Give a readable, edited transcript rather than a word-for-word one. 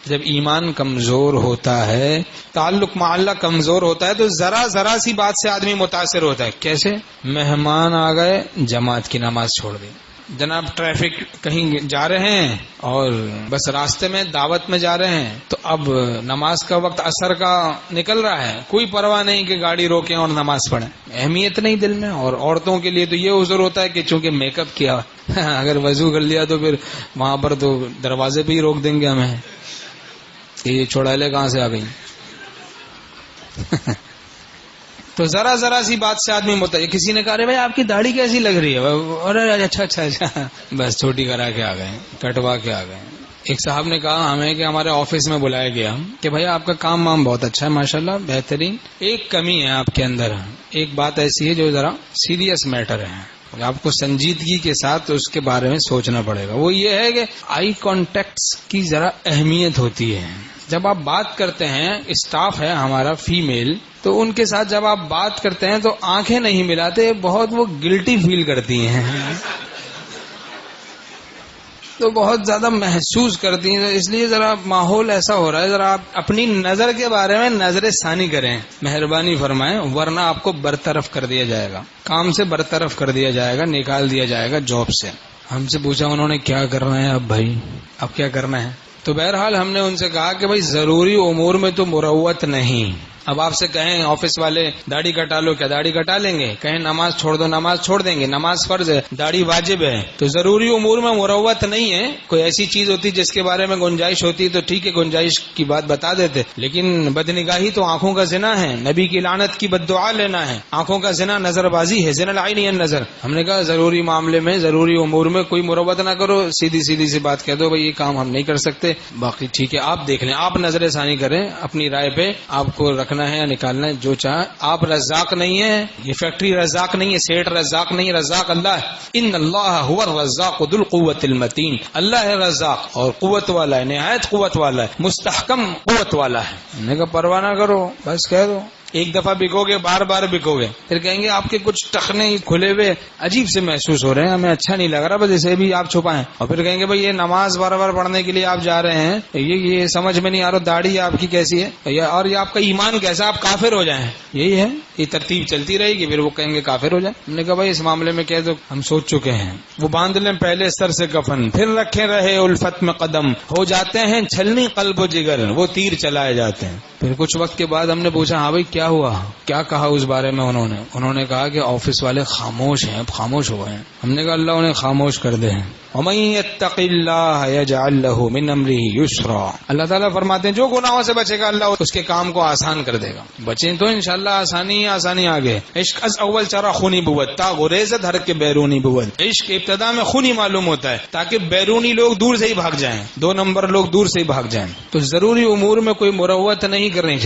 جب ایمان کمزور ہوتا ہے، تعلق مع اللہ کمزور ہوتا ہے، تو ذرا سی بات سے آدمی متاثر ہوتا ہے. کیسے؟ مہمان آ گئے، جماعت کی نماز چھوڑ دی. جناب ٹریفک کہیں جا رہے ہیں اور بس راستے میں دعوت میں جا رہے ہیں، تو اب نماز کا وقت عصر کا نکل رہا ہے، کوئی پرواہ نہیں کہ گاڑی روکیں اور نماز پڑھیں، اہمیت نہیں دل میں. اور عورتوں کے لیے تو یہ عذر ہوتا ہے کہ چونکہ میک اپ کیا اگر وضو کر لیا تو پھر وہاں پر تو دروازے پہ ہی روک دیں گے ہمیں کہ یہ چھوڑالے کہاں سے آ گئی. تو ذرا سی بات سے آدمی کسی نے کہا رہے بھائی آپ کی داڑھی کیسی لگ رہی ہے، اور اچھا بس چھوٹی کرا کے آ گئے، کٹوا کے آ گئے. ایک صاحب نے کہا ہمیں کہ ہمارے آفس میں بلایا گیا کہ بھائی آپ کا کام وام بہت اچھا ہے ماشاءاللہ، بہترین، ایک کمی ہے آپ کے اندر، ایک بات ایسی ہے جو ذرا سیریس میٹر ہے، آپ کو سنجیدگی کے ساتھ اس کے بارے میں سوچنا پڑے گا. وہ یہ ہے کہ آئی کانٹیکٹس کی ذرا اہمیت ہوتی ہے. جب آپ بات کرتے ہیں، اسٹاف ہے ہمارا فیمیل، تو ان کے ساتھ جب آپ بات کرتے ہیں تو آنکھیں نہیں ملاتے، بہت وہ گلٹی فیل کرتی ہیں، تو بہت زیادہ محسوس کرتی ہیں. اس لیے ذرا ماحول ایسا ہو رہا ہے، ذرا آپ اپنی نظر کے بارے میں نظر ثانی کریں، مہربانی فرمائیں، ورنہ آپ کو برطرف کر دیا جائے گا، کام سے برطرف کر دیا جائے گا، نکال دیا جائے گا جاب سے. ہم سے پوچھا انہوں نے کیا کرنا ہے اب بھائی، اب کیا کرنا ہے؟ تو بہرحال ہم نے ان سے کہا کہ بھائی ضروری امور میں تو مروت نہیں. اب آپ سے کہیں آفس والے داڑھی کٹا لو، کیا داڑھی کٹا لیں گے؟ کہیں نماز چھوڑ دو، نماز چھوڑ دیں گے. نماز فرض ہے، داڑھی واجب ہے. تو ضروری امور میں مروت نہیں ہے. کوئی ایسی چیز ہوتی جس کے بارے میں گنجائش ہوتی تو ٹھیک ہے، گنجائش کی بات بتا دیتے، لیکن بدنگاہی تو آنکھوں کا زنا ہے، نبی کی لعنت کی بددعا لینا ہے. آنکھوں کا زنا نظر بازی ہے، زنا العین ہی النظر. ہم نے کہا ضروری معاملے میں، ضروری امور میں کوئی مروت نہ کرو، سیدھی سی بات کہہ دو بھائی یہ کام ہم نہیں کر سکتے، باقی ٹھیک ہے آپ دیکھ لیں، آپ نظر ثانی کریں، اپنی رائے پہ آپ کو رکھنا ہے یا نکالنا ہے جو چاہے. آپ رزاق نہیں ہے، یہ فیکٹری رزاق نہیں ہے، سیٹ رزاق نہیں ہے، رزاق اللہ ہے. ان اللہ هو الرزاق ذو القوت المتین. اللہ ہے رزاق اور قوت والا ہے، نہایت قوت والا ہے، مستحکم قوت والا ہے. ہم نے کہا پرواہ نہ کرو، بس کہہ دو. ایک دفعہ بکو گے، بار بار بکو گے، پھر کہیں گے آپ کے کچھ ٹخنے کھلے ہوئے عجیب سے محسوس ہو رہے ہیں، ہمیں اچھا نہیں لگ رہا، بس اسے بھی آپ چھپائیں. اور پھر کہیں گے بھائی یہ نماز بار بار پڑھنے کے لیے آپ جا رہے ہیں، یہ سمجھ میں نہیں آ رہا، داڑھی آپ کی کیسی ہے، اور یہ آپ کا ایمان کیسا، آپ کافر ہو جائیں. یہی ہے، یہ ترتیب چلتی رہے گی، پھر وہ کہیں گے کافر ہو جائیں. ہم نے کہا بھائی اس معاملے میں کہہ دو ہم سوچ چکے ہیں. وہ باندھ لیں پہلے سر سے کفن، پھر رکھے رہے الفت میں قدم، ہو جاتے ہیں چھلنی قلب و جگر، وہ تیر چلائے جاتے ہیں. پھر کچھ وقت کے بعد ہم نے پوچھا ہاں بھائی کیا ہوا، کیا کہا اس بارے میں؟ انہوں نے کہا کہ آفس والے خاموش ہیں، اب خاموش ہو گئے ہیں. ہم نے کہا اللہ انہیں خاموش کر دے. وَمَن يَتَّقِ اللَّهَ يَجْعَل لَّهُ مِنْ أَمْرِهِ يُسْرًا. اللہ تعالیٰ فرماتے ہیں جو گناہوں سے بچے گا اللہ اس کے کام کو آسان کر دے گا. بچیں تو انشاءاللہ آسانی آگے. عشق از اول چرا خونی بود تا غریزت ہر کے بیرونی بود. عشق ابتدا میں خونی معلوم ہوتا ہے تاکہ بیرونی لوگ دور سے ہی بھاگ جائیں، 2 نمبر لوگ دور سے ہی بھاگ جائیں. تو ضروری امور میں کوئی مروت نہیں کرنی چاہیے.